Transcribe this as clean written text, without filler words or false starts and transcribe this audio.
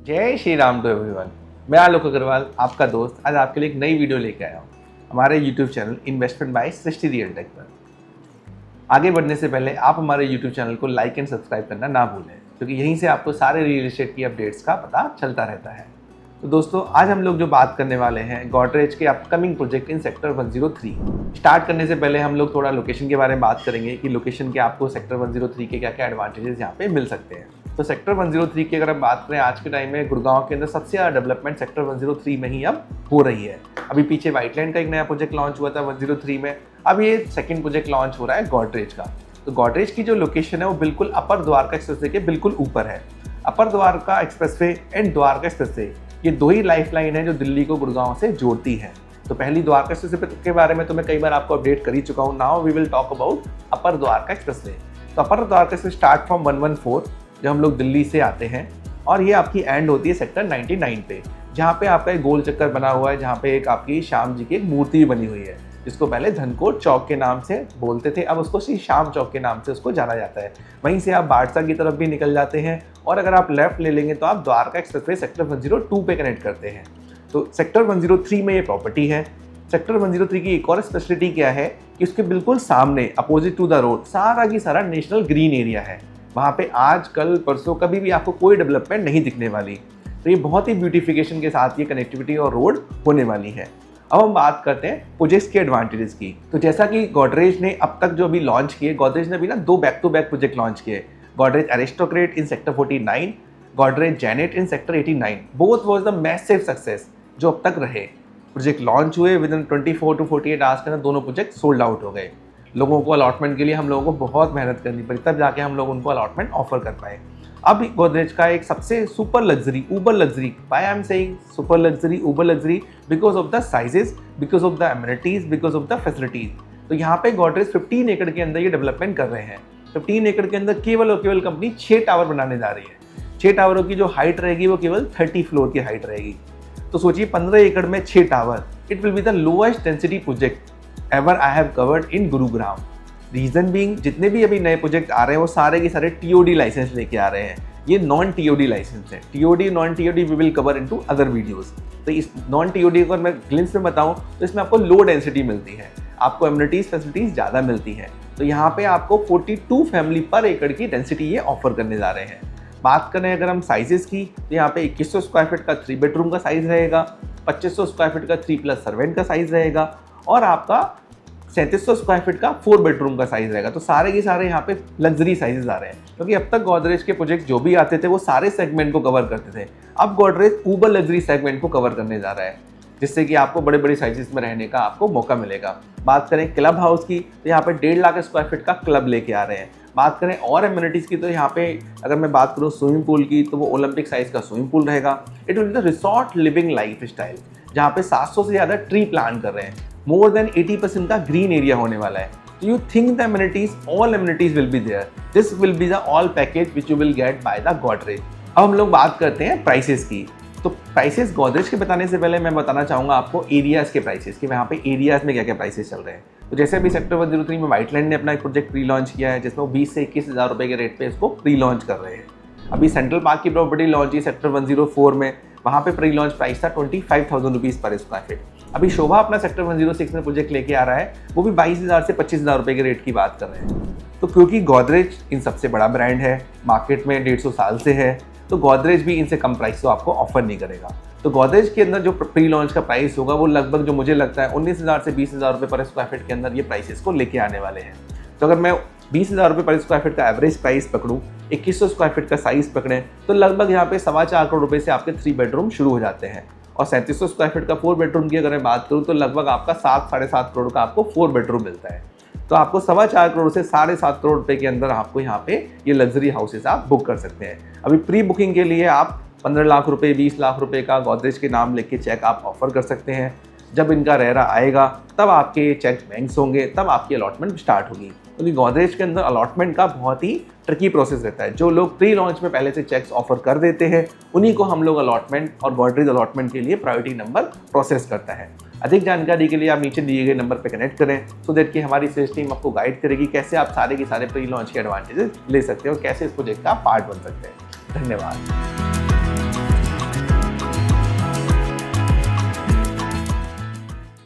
जय Shri Ram to everyone. मैं आलोक अग्रवाल, आपका दोस्त, आज आपके लिए एक नई वीडियो लेके आया हूँ हमारे YouTube channel investment by Srishti real tech पर। आगे बढ़ने से पहले आप हमारे YouTube चैनल को लाइक एंड सब्सक्राइब करना ना भूलें, क्योंकि यहीं से आपको सारे रियल एस्टेट की अपडेट्स का पता चलता रहता है। तो दोस्तों, आज हम लोग जो बात करने वाले हैं गोदरेज के upcoming project in sector 103। Start करने से पहले हम लोग थोड़ा लोकेशन के बारे में बात करेंगे कि लोकेशन के आपको सेक्टर 103 के क्या क्या एडवांटेजेस यहाँ पे मिल सकते हैं। तो सेक्टर 103 की अगर हम बात करें, आज के टाइम में गुड़गांव के अंदर सबसे ज़्यादा डेवलपमेंट सेक्टर 103 में ही अब हो रही है। अभी पीछे व्हाइटलैंड का एक नया प्रोजेक्ट लॉन्च हुआ था 103 में, अब ये सेकंड प्रोजेक्ट लॉन्च हो रहा है गोदरेज का। तो गोदरेज की जो लोकेशन है वो बिल्कुल अपर द्वारका एक्सप्रेसवे के बिल्कुल ऊपर है। Upper Dwarka expressway and Dwarka expressway, ये दो ही लाइफ लाइन है जो दिल्ली को गुड़गांव से जोड़ती है। तो पहली द्वारका एक्सप्रेसवे के बारे में तो मैं कई बार आपको अपडेट कर ही चुका हूँ। Now we will talk about upper Dwarka expressway. तो अपर द्वारका से स्टार्ट फ्रॉम 114 जब हम लोग दिल्ली से आते हैं, और ये आपकी एंड होती है सेक्टर 99 पे, जहाँ पे आपका एक गोल चक्कर बना हुआ है, जहाँ पे एक आपकी श्याम जी की एक मूर्ति बनी हुई है, जिसको पहले धनकोट चौक के नाम से बोलते थे, अब उसको श्री श्याम चौक के नाम से उसको जाना जाता है। वहीं से आप बाड़सा की तरफ भी निकल जाते हैं, और अगर आप लेफ्ट ले लेंगे तो आप द्वारका एक्सप्रेसवे सेक्टर 102 पे कनेक्ट करते हैं। तो सेक्टर 103 में ये प्रॉपर्टी है। सेक्टर 103 की एक और स्पेशलिटी क्या है कि उसके बिल्कुल सामने अपोजिट टू द रोड सारा की सारा नेशनल ग्रीन एरिया है। वहाँ पे आज कल परसों कभी भी आपको कोई डेवलपमेंट नहीं दिखने वाली। तो ये बहुत ही ब्यूटिफिकेशन के साथ ये कनेक्टिविटी और रोड होने वाली है। अब हम बात करते हैं प्रोजेक्ट्स के एडवांटेजेस की। तो जैसा कि गोदरेज ने अब तक जो अभी लॉन्च किए, गोदरेज ने अभी ना 2 back to back project launch किए। Godrej Aristocrat in sector 49, Godrej Zenith in sector 89। Both was the massive success जो अब तक रहे। प्रोजेक्ट लॉन्च हुए, विद इन 24 to 48 आवर्स के अंदर दोनों प्रोजेक्ट सोल्ड आउट हो गए। लोगों को अलॉटमेंट के लिए हम लोगों को बहुत मेहनत करनी पड़ी, तब जाके हम लोग उनको अलॉटमेंट ऑफर कर पाए। अब गोदरेज का एक सबसे super luxury, Uber luxury, why I am saying super luxury, Uber luxury, because of the sizes, because of the amenities, because of the facilities. तो यहाँ पे गोदरेज 15 एकड़ के अंदर ये डेवलपमेंट कर रहे हैं। 15 एकड़ के अंदर केवल और केवल कंपनी 6 टावर बनाने जा रही है। 6 टावरों की जो हाइट रहेगी वो केवल 30 फ्लोर की हाइट रहेगी। तो सोचिए 15 एकड़ में 6 tower, it will be the lowest density project ever I have covered in Gurugram. Reason being, जितने भी अभी नए प्रोजेक्ट आ रहे हैं वो सारे के सारे टीओडी लाइसेंस लेके आ रहे हैं। ये नॉन टीओडी लाइसेंस है। TOD non TOD we will cover into other videos. तो इस नॉन टीओडी को मैं ग्लिम्स में बताऊं तो इसमें आपको लो डेंसिटी मिलती है, आपको एमिनिटीज फैसिलिटीज ज़्यादा मिलती है। तो यहाँ पे आपको 42 फैमिली पर एकड़ की डेंसिटी ये ऑफर करने जा रहे हैं। बात करें अगर हम साइजेस की, तो यहाँ पे 2100 स्क्वायर फीट का 3 बेडरूम का साइज रहेगा, 2500 स्क्वायर फीट का 3+ सर्वेंट का साइज रहेगा, और आपका 3700 स्क्वायर फीट का 4 बेडरूम का साइज रहेगा। तो सारे के सारे यहाँ पे लग्जरी साइजेस आ रहे हैं, क्योंकि अब तक गोदरेज के प्रोजेक्ट जो भी आते थे वो सारे सेगमेंट को कवर करते थे। अब गोदरेज उबर लग्जरी सेगमेंट को कवर करने जा रहा है, जिससे कि आपको बड़े बड़े साइजेस में रहने का आपको मौका मिलेगा। बात करें क्लब हाउस की, तो यहाँ पे 1.5 लाख स्क्वायर फीट का क्लब लेके आ रहे हैं। बात करें और एमिनिटीज़ की, तो यहाँ पे अगर मैं बात करूँ स्विमिंग पूल की, तो वो ओलंपिक साइज का स्विमिंग पूल रहेगा। It will be the resort living life style, जहाँ पे 700 से ज़्यादा ट्री प्लांट कर रहे हैं। मोर देन 80% का ग्रीन एरिया होने वाला है। तो you think the amenities, all amenities will be there. This will be the all package which you will get by the Godrej. अब हम लोग बात करते हैं प्राइसेस की। तो प्राइसेस गोदरेज के बताने से पहले मैं बताना चाहूँगा आपको एरियाज़ के प्राइसेस, कि वहाँ पे एरियाज़ में क्या क्या प्राइसेस चल रहे हैं। तो जैसे अभी सेक्टर 103 में व्हाइटलैंड ने अपना एक प्रोजेक्ट प्री लॉन्च किया है, जिसमें वो 20 से 21 हज़ार रुपये के रेट पे इसको प्री लॉन्च कर रहे हैं। अभी सेंट्रल पार्क की प्रॉपर्टी लॉन्च की सेक्टर 104 में, वहाँ पे प्री लॉन्च प्राइस था 25,000 रुपीज़ पर स्क्वायर फीट। अभी शोभा अपना सेक्टर 106 में प्रोजेक्ट लेके आ रहा है, वो भी 22,000 से 25,000 रुपये के रेट की बात कर रहे हैं। तो क्योंकि गोदरेज इन सबसे बड़ा ब्रांड है, मार्केट में 150 साल से है, तो गोदरेज भी इनसे कम प्राइस तो आपको ऑफर नहीं करेगा। तो गोदरेज के अंदर जो प्री लॉन्च का प्राइस होगा वो लगभग, जो मुझे लगता है, 19,000 से 20,000 रुपये पर स्क्वायर फीट के अंदर ये प्राइसेस को लेके आने वाले हैं। तो अगर मैं 20,000 रुपये पर स्क्वायर फीट का एवरेज प्राइस पकड़ूँ, 2100 स्क्वायर फीट का साइज पकड़ें, तो लगभग यहाँ पे 4.25 करोड़ रुपये से आपके 3 बेडरूम शुरू हो जाते हैं। और 3700 स्क्वायर फीट का 4 बेडरूम की अगर मैं बात करूँ, तो लगभग आपका 7-7.5 करोड़ का आपको 4 बेडरूम मिलता है। तो आपको 4.25 करोड़ से 7.5 करोड़ रुपये के अंदर आपको यहाँ पे ये लग्जरी हाउसेस आप बुक कर सकते हैं। अभी प्री बुकिंग के लिए आप 15 लाख रुपये, 20 लाख रुपये का गोदरेज के नाम लेके चेक आप ऑफर कर सकते हैं। जब इनका रेरा आएगा तब आपके चेक बैंक्स होंगे, तब आपकी अलॉटमेंट स्टार्ट होगी। क्योंकि गोदरेज के अंदर अलॉटमेंट का बहुत ही ट्रिकी प्रोसेस रहता है। जो लोग प्री लॉन्च में पहले से चेक्स ऑफर कर देते हैं, उन्हीं को हम लोग अलॉटमेंट और गोदरेज अलॉटमेंट के लिए प्रायोरिटी नंबर प्रोसेस करता है। अधिक जानकारी के लिए आप नीचे दिए गए नंबर पर कनेक्ट करें, सो दैट कि हमारी सेल्स टीम आपको गाइड करेगी कैसे आप सारे के सारे प्री लॉन्च के एडवांटेजेस ले सकते हैं और कैसे इस प्रोजेक्ट का पार्ट बन सकते हैं। धन्यवाद।